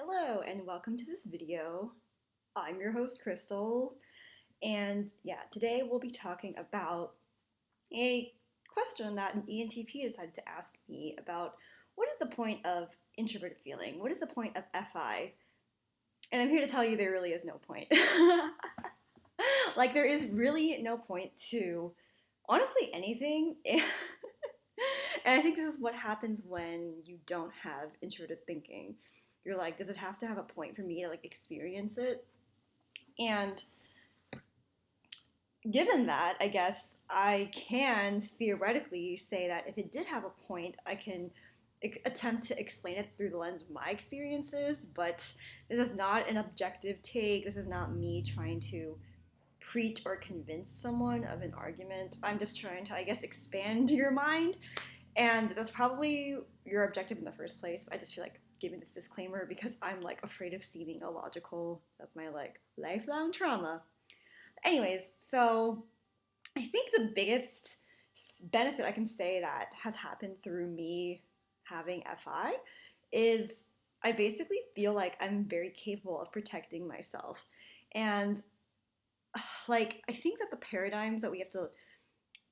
Hello and welcome to this video. I'm your host Crystal, and today we'll be talking about a question that an ENTP decided to ask me about what is the point of introverted feeling? What is the point of FI? And I'm here to tell you there really is no point. Like there is really no point to honestly anything. And I think this is what happens when you don't have introverted thinking. You're like, does it have to have a point for me to like experience it? And given that, I guess I can theoretically say that if it did have a point, I can attempt to explain it through the lens of my experiences, but this is not an objective take. This is not me trying to preach or convince someone of an argument. I'm just trying to, I guess, expand your mind. And that's probably your objective in the first place. But I just feel like giving this disclaimer because I'm like afraid of seeming illogical. That's my like lifelong trauma. Anyways, so I think the biggest benefit I can say that has happened through me having FI is I basically feel like I'm very capable of protecting myself. And like I think that the paradigms that we have to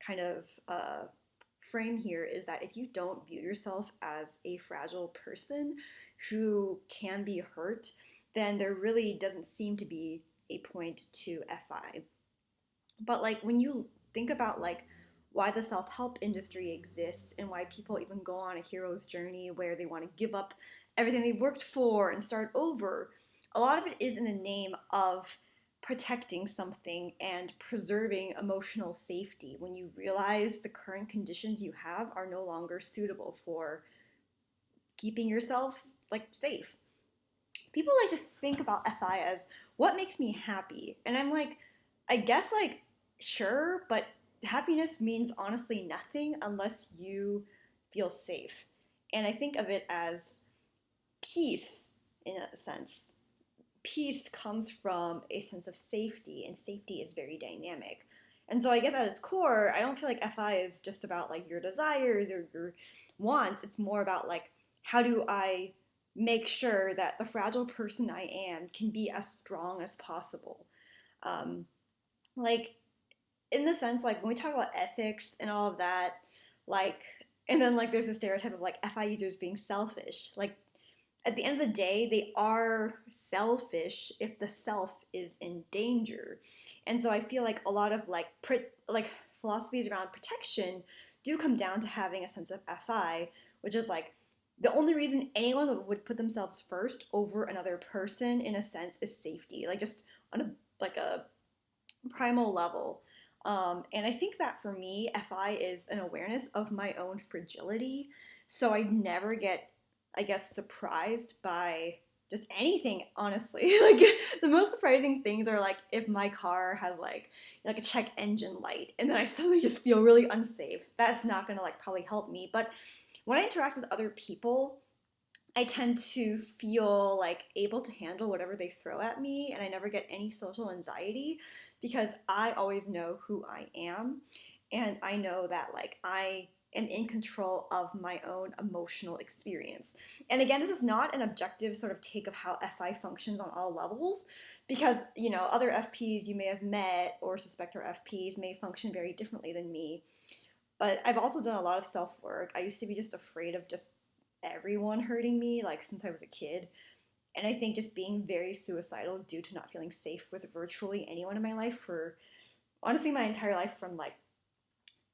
kind of frame here is that if you don't view yourself as a fragile person who can be hurt, then there really doesn't seem to be a point to FI. But like when you think about like why the self-help industry exists and why people even go on a hero's journey where they want to give up everything they worked for and start over, a lot of it is in the name of protecting something and preserving emotional safety when you realize the current conditions you have are no longer suitable for keeping yourself like safe. People like to think about FI as what makes me happy. And I'm like, I guess like sure, but happiness means honestly nothing unless you feel safe. And I think of it as peace in a sense. Peace comes from a sense of safety, and safety is very dynamic. And so I guess at its core, I don't feel like FI is just about like your desires or your wants. It's more about like how do I make sure that the fragile person I am can be as strong as possible. Um, like in the sense like when we talk about ethics and all of that, like and then like there's a stereotype of like FI users being selfish. Like at the end of the day, they are selfish if the self is in danger. And so I feel like a lot of like philosophies around protection do come down to having a sense of FI, which is like the only reason anyone would put themselves first over another person in a sense is safety, like just on a primal level. And I think that for me, FI is an awareness of my own fragility. So I never get, I guess, surprised by just anything, honestly. Like the most surprising things are like if my car has like a check engine light and then I suddenly just feel really unsafe. That's not gonna like probably help me. But when I interact with other people, I tend to feel like able to handle whatever they throw at me, and I never get any social anxiety because I always know who I am, and I know that like I am in control of my own emotional experience. And again, this is not an objective sort of take of how FI functions on all levels because, you know, other FPs you may have met or suspect are FPs may function very differently than me. But I've also done a lot of self work. I used to be just afraid of just everyone hurting me, like since I was a kid. And I think just being very suicidal due to not feeling safe with virtually anyone in my life for honestly my entire life from like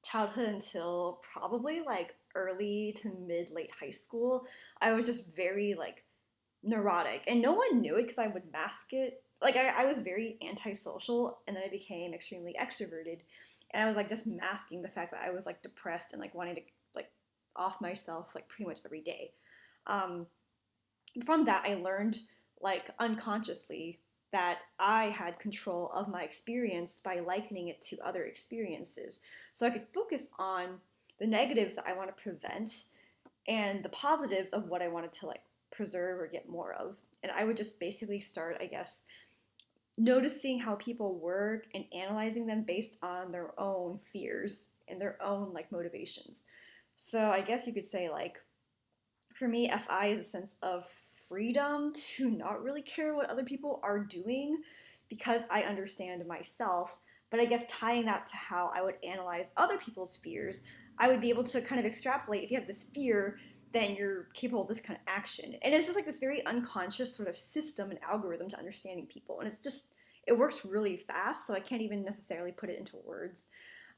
childhood until probably like early to mid late high school, I was just very like neurotic. And no one knew it because I would mask it. Like I was very antisocial and then I became extremely extroverted. And I was like just masking the fact that I was like depressed and like wanting to like off myself like pretty much every day. Um, from that, I learned like unconsciously that I had control of my experience by likening it to other experiences. So I could focus on the negatives that I want to prevent and the positives of what I wanted to like preserve or get more of. And I would just basically start, I guess, noticing how people work and analyzing them based on their own fears and their own like motivations. So I guess you could say like for me, FI is a sense of freedom to not really care what other people are doing because I understand myself. But I guess tying that to how I would analyze other people's fears, I would be able to kind of extrapolate if you have this fear, then you're capable of this kind of action. And it's just like this very unconscious sort of system and algorithm to understanding people. And it's just, it works really fast, so I can't even necessarily put it into words.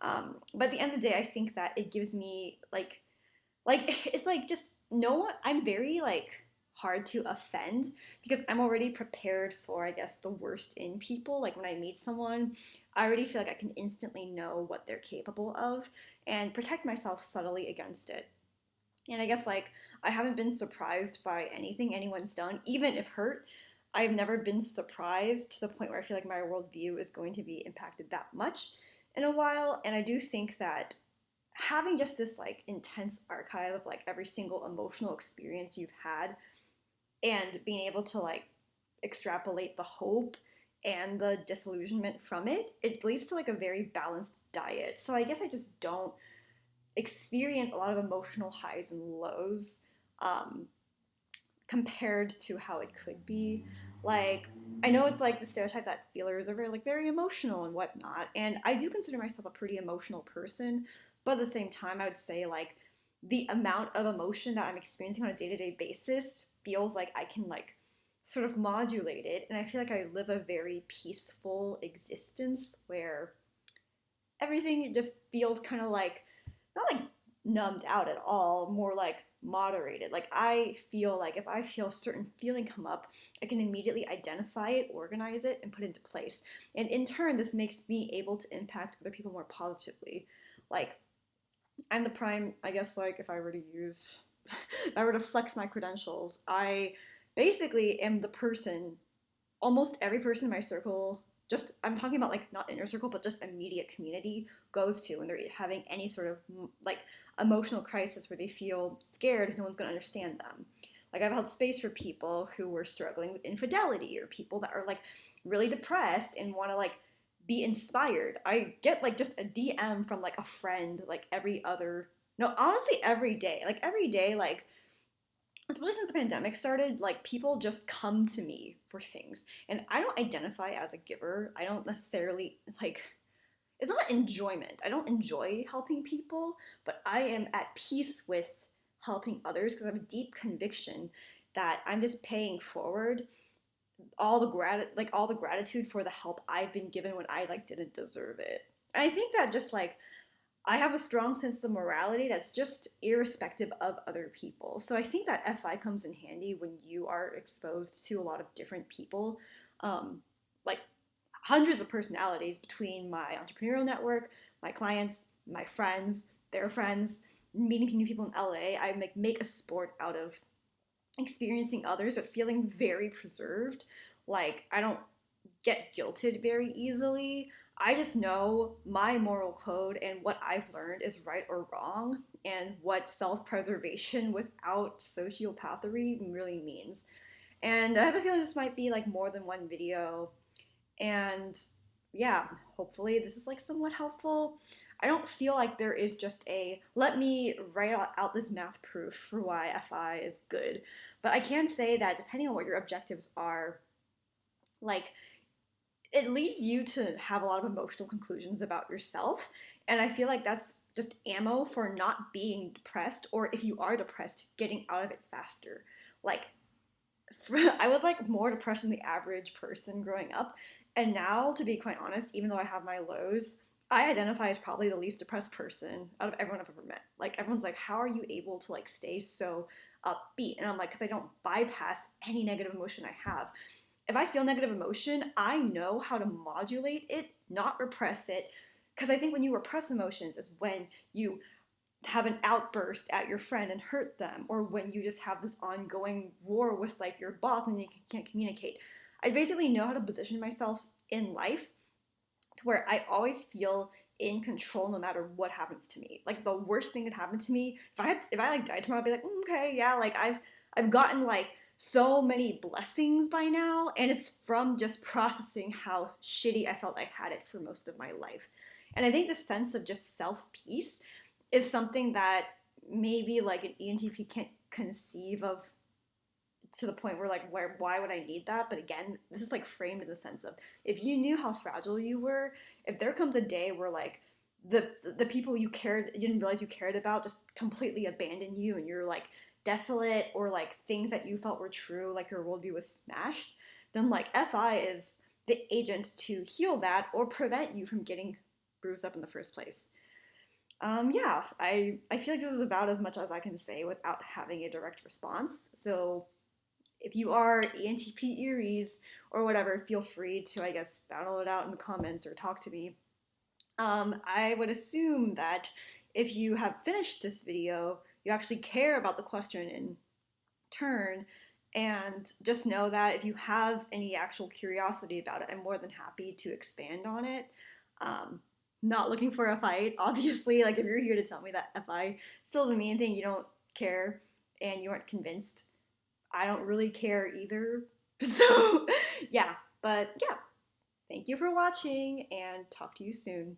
But at the end of the day, I think that it gives me like it's like just no one. I'm very like hard to offend because I'm already prepared for, I guess, the worst in people. Like when I meet someone, I already feel like I can instantly know what they're capable of and protect myself subtly against it. And I guess like I haven't been surprised by anything anyone's done, even if hurt. I've never been surprised to the point where I feel like my worldview is going to be impacted that much in a while. And I do think that having just this like intense archive of like every single emotional experience you've had and being able to like extrapolate the hope and the disillusionment from it, it leads to like a very balanced diet. So I guess I just don't experience a lot of emotional highs and lows um, compared to how it could be. Like, I know it's like the stereotype that feelers are very emotional and whatnot, and I do consider myself a pretty emotional person, but at the same time, I would say like the amount of emotion that I'm experiencing on a day-to-day basis feels like I can like sort of modulate it, and I feel like I live a very peaceful existence where everything just feels kind of like not like numbed out at all, more like moderated. Like I feel like if I feel a certain feeling come up, I can immediately identify it, organize it, and put it into place. And in turn, this makes me able to impact other people more positively. Like I'm the prime, I guess, like if I were to use, if I were to flex my credentials, I basically am the person almost every person in my circle, just I'm talking about like not inner circle, but just immediate community goes to when they're having any sort of like emotional crisis where they feel scared, no one's going to understand them. Like I've held space for people who were struggling with infidelity or people that are like really depressed and want to like be inspired. I get like just a DM from like a friend like every other, no, honestly every day, like especially since the pandemic started, like people just come to me for things. And I don't identify as a giver. I don't necessarily like it's not enjoyment. I don't enjoy helping people, but I am at peace with helping others because I have a deep conviction that I'm just paying forward all the gratitude for the help I've been given when I like didn't deserve it. And I think that just like I have a strong sense of morality that's just irrespective of other people. So I think that FI comes in handy when you are exposed to a lot of different people, like hundreds of personalities between my entrepreneurial network, my clients, my friends, their friends, meeting new people in LA. I make a sport out of experiencing others, but feeling very preserved. Like I don't get guilted very easily. I just know my moral code and what I've learned is right or wrong and what self-preservation without sociopathy really means. And I have a feeling this might be like more than one video. And yeah, hopefully this is like somewhat helpful. I don't feel like there is just a let me write out this math proof for why FI is good. But I can say that depending on what your objectives are, like it leads you to have a lot of emotional conclusions about yourself. And I feel like that's just ammo for not being depressed, or if you are depressed, getting out of it faster. Like, I was like more depressed than the average person growing up. And now, to be quite honest, even though I have my lows, I identify as probably the least depressed person out of everyone I've ever met. Like, everyone's like, how are you able to like stay so upbeat? And I'm like, because I don't bypass any negative emotion I have. If I feel negative emotion, I know how to modulate it, not repress it. Because I think when you repress emotions is when you have an outburst at your friend and hurt them, or when you just have this ongoing war with like your boss and you can't communicate. I basically know how to position myself in life to where I always feel in control no matter what happens to me. Like the worst thing that happened to me, if I like died tomorrow, I'd be like, okay, yeah, like I've gotten like so many blessings by now, and it's from just processing how shitty I felt I had it for most of my life. And I think the sense of just self-peace is something that maybe like an ENTP can't conceive of to the point where like why would I need that? But again, this is like framed in the sense of if you knew how fragile you were, if there comes a day where like the people you didn't realize you cared about just completely abandon you and you're like desolate, or like things that you felt were true, like your worldview was smashed, then like FI is the agent to heal that or prevent you from getting bruised up in the first place. Yeah, I feel like this is about as much as I can say without having a direct response. So if you are ENTP Eries or whatever, feel free to, I guess, battle it out in the comments or talk to me. I would assume that if you have finished this video, you actually care about the question in turn, and just know that if you have any actual curiosity about it, I'm more than happy to expand on it. Um, Not looking for a fight, obviously. Like, if you're here to tell me that FI still doesn't mean anything, you don't care, and you aren't convinced, I don't really care either. So, yeah, but yeah, thank you for watching, and talk to you soon.